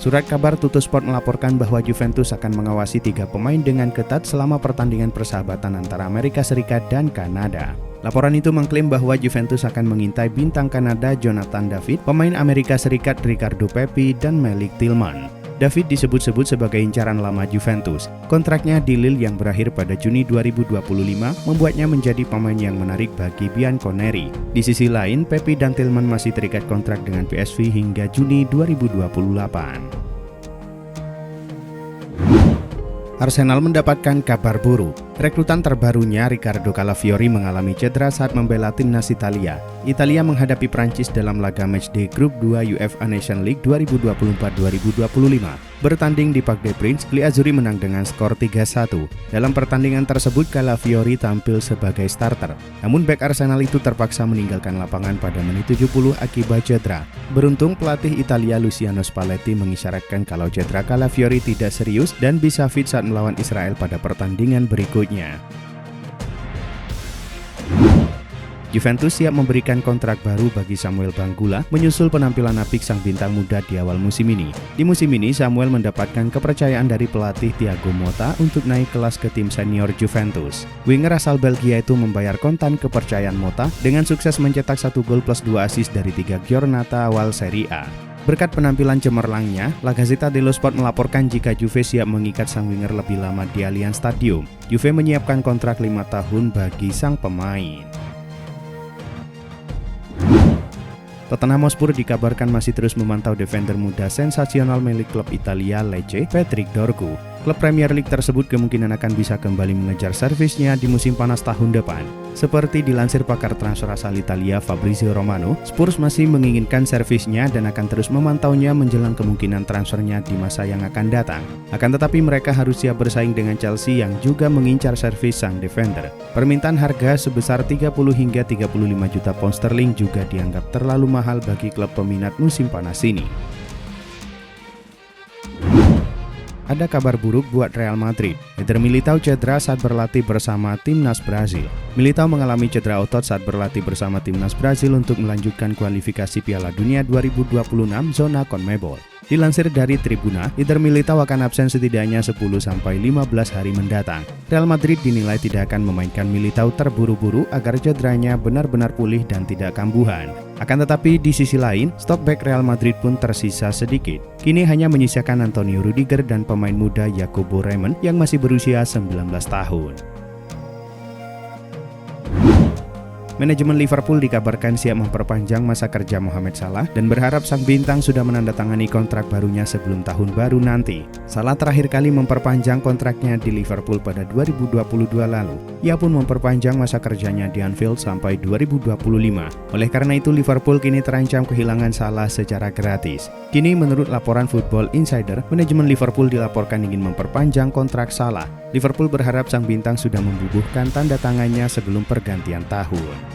Surat kabar Tuttosport melaporkan bahwa Juventus akan mengawasi 3 pemain dengan ketat selama pertandingan persahabatan antara Amerika Serikat dan Kanada. Laporan itu mengklaim bahwa Juventus akan mengintai bintang Kanada Jonathan David, pemain Amerika Serikat Ricardo Pepi, dan Malik Tillman. David disebut-sebut sebagai incaran lama Juventus. Kontraknya di Lille yang berakhir pada Juni 2025 membuatnya menjadi pemain yang menarik bagi Bianconeri. Di sisi lain, Pepi dan Tillman masih terikat kontrak dengan PSV hingga Juni 2028. Arsenal mendapatkan kabar buruk. Rekrutan terbarunya Riccardo Calafiori mengalami cedera saat membela timnas Italia. Italia menghadapi Prancis dalam laga matchday grup 2 UEFA Nations League 2024-2025. Bertanding di Parc des Princes, Gli Azzurri menang dengan skor 3-1. Dalam pertandingan tersebut, Calafiori tampil sebagai starter. Namun bek Arsenal itu terpaksa meninggalkan lapangan pada menit 70 akibat cedera. Beruntung pelatih Italia Luciano Spalletti mengisyaratkan kalau cedera Calafiori tidak serius dan bisa fit saat melawan Israel pada pertandingan berikutnya. Juventus siap memberikan kontrak baru bagi Samuel Bangulla menyusul penampilan apik sang bintang muda di awal musim ini. Di musim ini, Samuel mendapatkan kepercayaan dari pelatih Thiago Motta untuk naik kelas ke tim senior Juventus. Winger asal Belgia itu membayar kontan kepercayaan Motta dengan sukses mencetak 1 gol plus 2 assist dari 3 giornata awal Serie A. Berkat penampilan cemerlangnya, La Gazzetta dello Sport melaporkan jika Juve siap mengikat sang winger lebih lama di Allianz Stadium. Juve menyiapkan kontrak 5 tahun bagi sang pemain. Tottenham Hotspur dikabarkan masih terus memantau defender muda sensasional milik klub Italia Lecce, Patrick Dorgu. Klub Premier League tersebut kemungkinan akan bisa kembali mengejar servisnya di musim panas tahun depan. Seperti dilansir pakar transfer asal Italia Fabrizio Romano, Spurs masih menginginkan servisnya dan akan terus memantaunya menjelang kemungkinan transfernya di masa yang akan datang. Akan tetapi mereka harus siap bersaing dengan Chelsea yang juga mengincar servis sang defender. Permintaan harga sebesar 30 hingga 35 juta pound sterling juga dianggap terlalu mahal bagi klub peminat musim panas ini. Ada kabar buruk buat Real Madrid. Eder Militao cedera saat berlatih bersama timnas Brazil. Militao mengalami cedera otot saat berlatih bersama timnas Brazil untuk melanjutkan kualifikasi Piala Dunia 2026 zona CONMEBOL. Dilansir dari Tribuna, Eder Militao akan absen setidaknya 10-15 hari mendatang. Real Madrid dinilai tidak akan memainkan Militao terburu-buru agar cederanya benar-benar pulih dan tidak kambuhan. Akan tetapi di sisi lain, stok bek Real Madrid pun tersisa sedikit. Kini hanya menyisakan Antonio Rudiger dan pemain muda Jacobo Raymond yang masih berusia 19 tahun. Manajemen Liverpool dikabarkan siap memperpanjang masa kerja Mohamed Salah dan berharap sang bintang sudah menandatangani kontrak barunya sebelum tahun baru nanti. Salah terakhir kali memperpanjang kontraknya di Liverpool pada 2022 lalu. Ia pun memperpanjang masa kerjanya di Anfield sampai 2025. Oleh karena itu, Liverpool kini terancam kehilangan Salah secara gratis. Kini menurut laporan Football Insider, manajemen Liverpool dilaporkan ingin memperpanjang kontrak Salah. Liverpool berharap sang bintang sudah membubuhkan tanda tangannya sebelum pergantian tahun.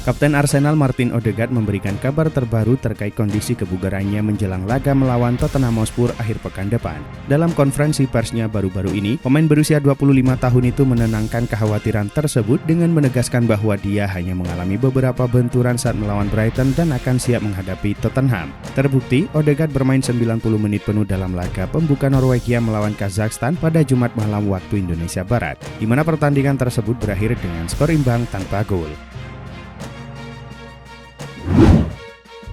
Kapten Arsenal Martin Odegaard memberikan kabar terbaru terkait kondisi kebugarannya menjelang laga melawan Tottenham Hotspur akhir pekan depan. Dalam konferensi persnya baru-baru ini, pemain berusia 25 tahun itu menenangkan kekhawatiran tersebut dengan menegaskan bahwa dia hanya mengalami beberapa benturan saat melawan Brighton dan akan siap menghadapi Tottenham. Terbukti, Odegaard bermain 90 menit penuh dalam laga pembuka Norwegia melawan Kazakhstan pada Jumat malam waktu Indonesia Barat, di mana pertandingan tersebut berakhir dengan skor imbang tanpa gol.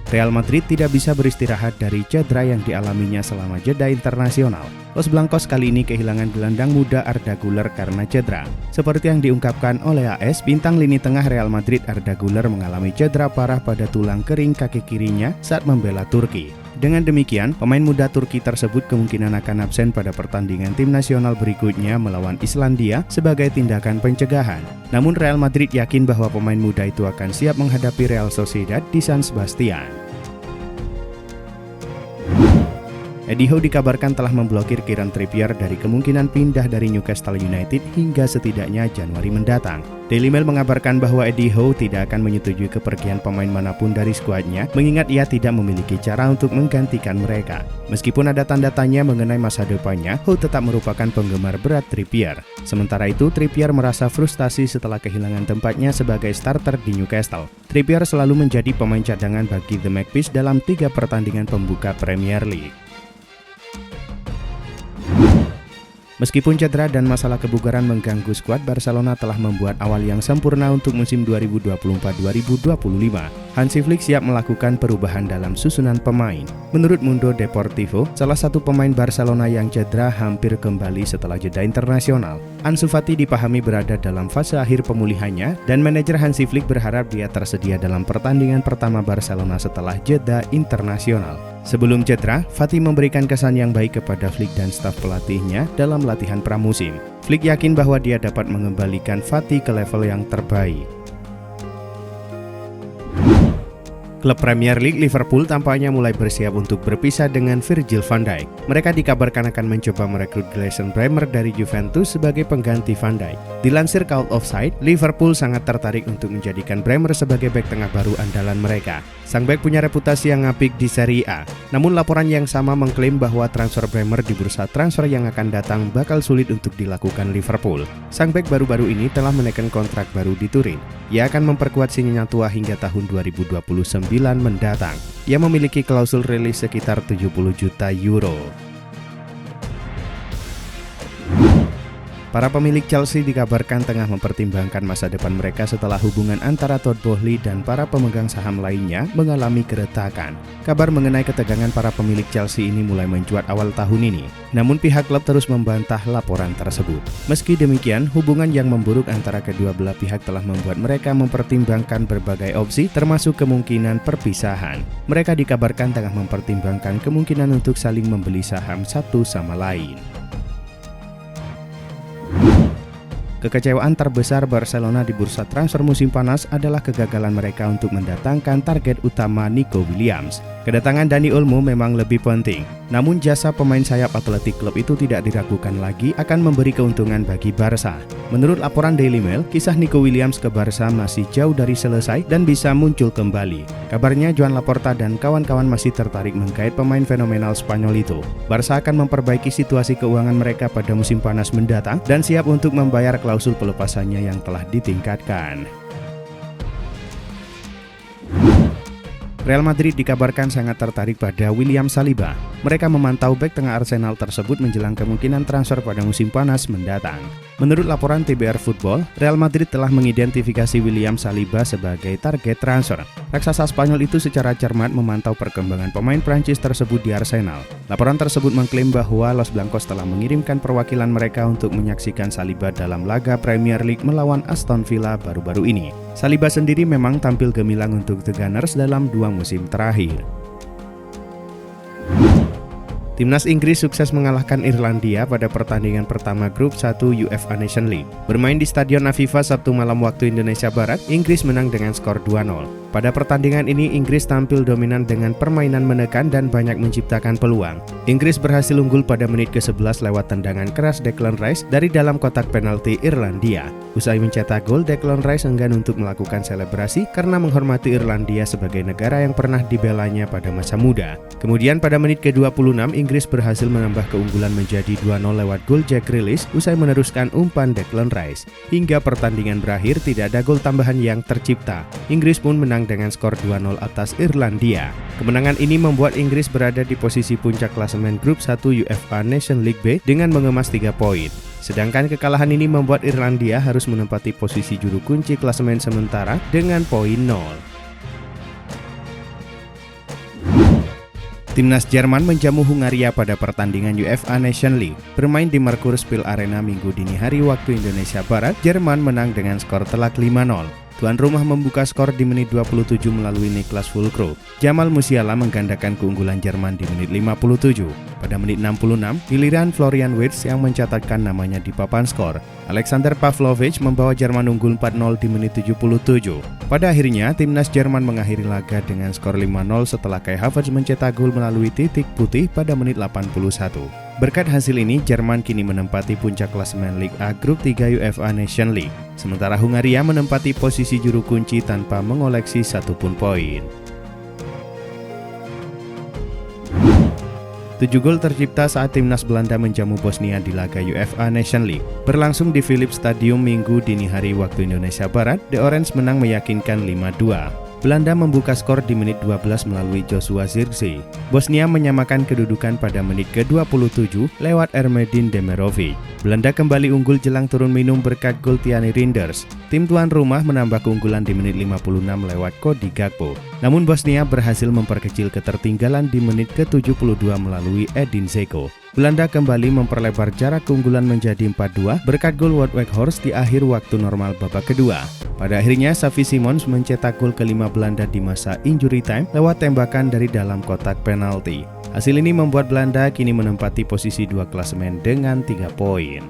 Real Madrid tidak bisa beristirahat dari cedera yang dialaminya selama jeda internasional. Los Blancos kali ini kehilangan gelandang muda Arda Güler karena cedera. Seperti yang diungkapkan oleh AS, bintang lini tengah Real Madrid Arda Güler mengalami cedera parah pada tulang kering kaki kirinya saat membela Turki. Dengan demikian, pemain muda Turki tersebut kemungkinan akan absen pada pertandingan tim nasional berikutnya melawan Islandia sebagai tindakan pencegahan. Namun Real Madrid yakin bahwa pemain muda itu akan siap menghadapi Real Sociedad di San Sebastian. Eddie Howe dikabarkan telah memblokir Kieran Trippier dari kemungkinan pindah dari Newcastle United hingga setidaknya Januari mendatang. Daily Mail mengabarkan bahwa Eddie Howe tidak akan menyetujui kepergian pemain manapun dari skuadnya, mengingat ia tidak memiliki cara untuk menggantikan mereka. Meskipun ada tanda tanya mengenai masa depannya, Howe tetap merupakan penggemar berat Trippier. Sementara itu, Trippier merasa frustasi setelah kehilangan tempatnya sebagai starter di Newcastle. Trippier selalu menjadi pemain cadangan bagi The Magpies dalam 3 pertandingan pembuka Premier League. Meskipun cedera dan masalah kebugaran mengganggu skuad, Barcelona telah membuat awal yang sempurna untuk musim 2024-2025. Hansi Flick siap melakukan perubahan dalam susunan pemain. Menurut Mundo Deportivo, salah satu pemain Barcelona yang cedera hampir kembali setelah jeda internasional. Ansu Fati dipahami berada dalam fase akhir pemulihannya, dan manajer Hansi Flick berharap dia tersedia dalam pertandingan pertama Barcelona setelah jeda internasional. Sebelum cedera, Fati memberikan kesan yang baik kepada Flick dan staf pelatihnya dalam latihan pramusim. Flick yakin bahwa dia dapat mengembalikan Fati ke level yang terbaik. Klub Premier League Liverpool tampaknya mulai bersiap untuk berpisah dengan Virgil van Dijk. Mereka dikabarkan akan mencoba merekrut Gleison Bremer dari Juventus sebagai pengganti van Dijk. Dilansir Cult of Sight, Liverpool sangat tertarik untuk menjadikan Bremer sebagai bek tengah baru andalan mereka. Sang bek punya reputasi yang apik di Serie A. Namun laporan yang sama mengklaim bahwa transfer Bremer di bursa transfer yang akan datang bakal sulit untuk dilakukan Liverpool. Sang bek baru-baru ini telah menaikkan kontrak baru di Turin. Ia akan memperkuat sinyalnya tua hingga tahun 2029 mendatang. Ia memiliki klausul rilis sekitar 70 juta euro. Para pemilik Chelsea dikabarkan tengah mempertimbangkan masa depan mereka setelah hubungan antara Todd Boehly dan para pemegang saham lainnya mengalami keretakan. Kabar mengenai ketegangan para pemilik Chelsea ini mulai mencuat awal tahun ini. Namun pihak klub terus membantah laporan tersebut. Meski demikian, hubungan yang memburuk antara kedua belah pihak telah membuat mereka mempertimbangkan berbagai opsi termasuk kemungkinan perpisahan. Mereka dikabarkan tengah mempertimbangkan kemungkinan untuk saling membeli saham satu sama lain. Kekecewaan terbesar Barcelona di bursa transfer musim panas adalah kegagalan mereka untuk mendatangkan target utama Nico Williams. Kedatangan Dani Olmo memang lebih penting, namun jasa pemain sayap Athletic Club itu tidak diragukan lagi akan memberi keuntungan bagi Barca. Menurut laporan Daily Mail, kisah Nico Williams ke Barca masih jauh dari selesai dan bisa muncul kembali. Kabarnya Joan Laporta dan kawan-kawan masih tertarik menggait pemain fenomenal Spanyol itu. Barca akan memperbaiki situasi keuangan mereka pada musim panas mendatang dan siap untuk membayar klausul pelepasannya yang telah ditingkatkan. Real Madrid dikabarkan sangat tertarik pada William Saliba. Mereka memantau bek tengah Arsenal tersebut menjelang kemungkinan transfer pada musim panas mendatang. Menurut laporan TBR Football, Real Madrid telah mengidentifikasi William Saliba sebagai target transfer. Raksasa Spanyol itu secara cermat memantau perkembangan pemain Prancis tersebut di Arsenal. Laporan tersebut mengklaim bahwa Los Blancos telah mengirimkan perwakilan mereka untuk menyaksikan Saliba dalam laga Premier League melawan Aston Villa baru-baru ini. Saliba sendiri memang tampil gemilang untuk The Gunners dalam 2 musim terakhir. Timnas Inggris sukses mengalahkan Irlandia pada pertandingan pertama grup 1 UEFA Nations League. Bermain di Stadion Aviva Sabtu malam waktu Indonesia Barat, Inggris menang dengan skor 2-0. Pada pertandingan ini, Inggris tampil dominan dengan permainan menekan dan banyak menciptakan peluang. Inggris berhasil unggul pada menit ke-11 lewat tendangan keras Declan Rice dari dalam kotak penalti Irlandia. Usai mencetak gol, Declan Rice enggan untuk melakukan selebrasi karena menghormati Irlandia sebagai negara yang pernah dibelanya pada masa muda. Kemudian pada menit ke-26, Inggris berhasil menambah keunggulan menjadi 2-0 lewat gol Jack Grealish usai meneruskan umpan Declan Rice. Hingga pertandingan berakhir, tidak ada gol tambahan yang tercipta. Inggris pun menang dengan skor 2-0 atas Irlandia. Kemenangan ini membuat Inggris berada di posisi puncak klasemen grup 1 UEFA Nations League B dengan mengemas 3 poin. Sedangkan kekalahan ini membuat Irlandia harus menempati posisi juru kunci klasemen sementara dengan poin 0. Timnas Jerman menjamu Hungaria pada pertandingan UEFA Nations League. Bermain di Merkur-Spiel Arena Minggu dini hari waktu Indonesia Barat, Jerman menang dengan skor telak 5-0. Tuan rumah membuka skor di menit 27 melalui Niklas Füllkrug. Jamal Musiala menggandakan keunggulan Jerman di menit 57. Pada menit 66, giliran Florian Wirtz yang mencatatkan namanya di papan skor. Alexander Pavlovic membawa Jerman unggul 4-0 di menit 77. Pada akhirnya, timnas Jerman mengakhiri laga dengan skor 5-0 setelah Kai Havertz mencetak gol melalui titik putih pada menit 81. Berkat hasil ini, Jerman kini menempati puncak klasemen Liga A Grup 3 UEFA Nation League. Sementara Hungaria menempati posisi juru kunci tanpa mengoleksi satupun poin. 7 gol tercipta saat timnas Belanda menjamu Bosnia di laga UEFA Nation League. Berlangsung di Philips Stadium Minggu dini hari waktu Indonesia Barat, The Orange menang meyakinkan 5-2. Belanda membuka skor di menit 12 melalui Joshua Zirkzee. Bosnia menyamakan kedudukan pada menit ke-27 lewat Ermedin Demirovic. Belanda kembali unggul jelang turun minum berkat gol Thierry Reinders. Tim tuan rumah menambah keunggulan di menit 56 lewat Cody Gakpo. Namun Bosnia berhasil memperkecil ketertinggalan di menit ke-72 melalui Edin Dzeko. Belanda kembali memperlebar jarak keunggulan menjadi 4-2 berkat gol Wout Weghorst di akhir waktu normal babak kedua. Pada akhirnya, Xavi Simons mencetak gol kelima Belanda di masa injury time lewat tembakan dari dalam kotak penalti. Hasil ini membuat Belanda kini menempati posisi 2 klasemen dengan 3 poin.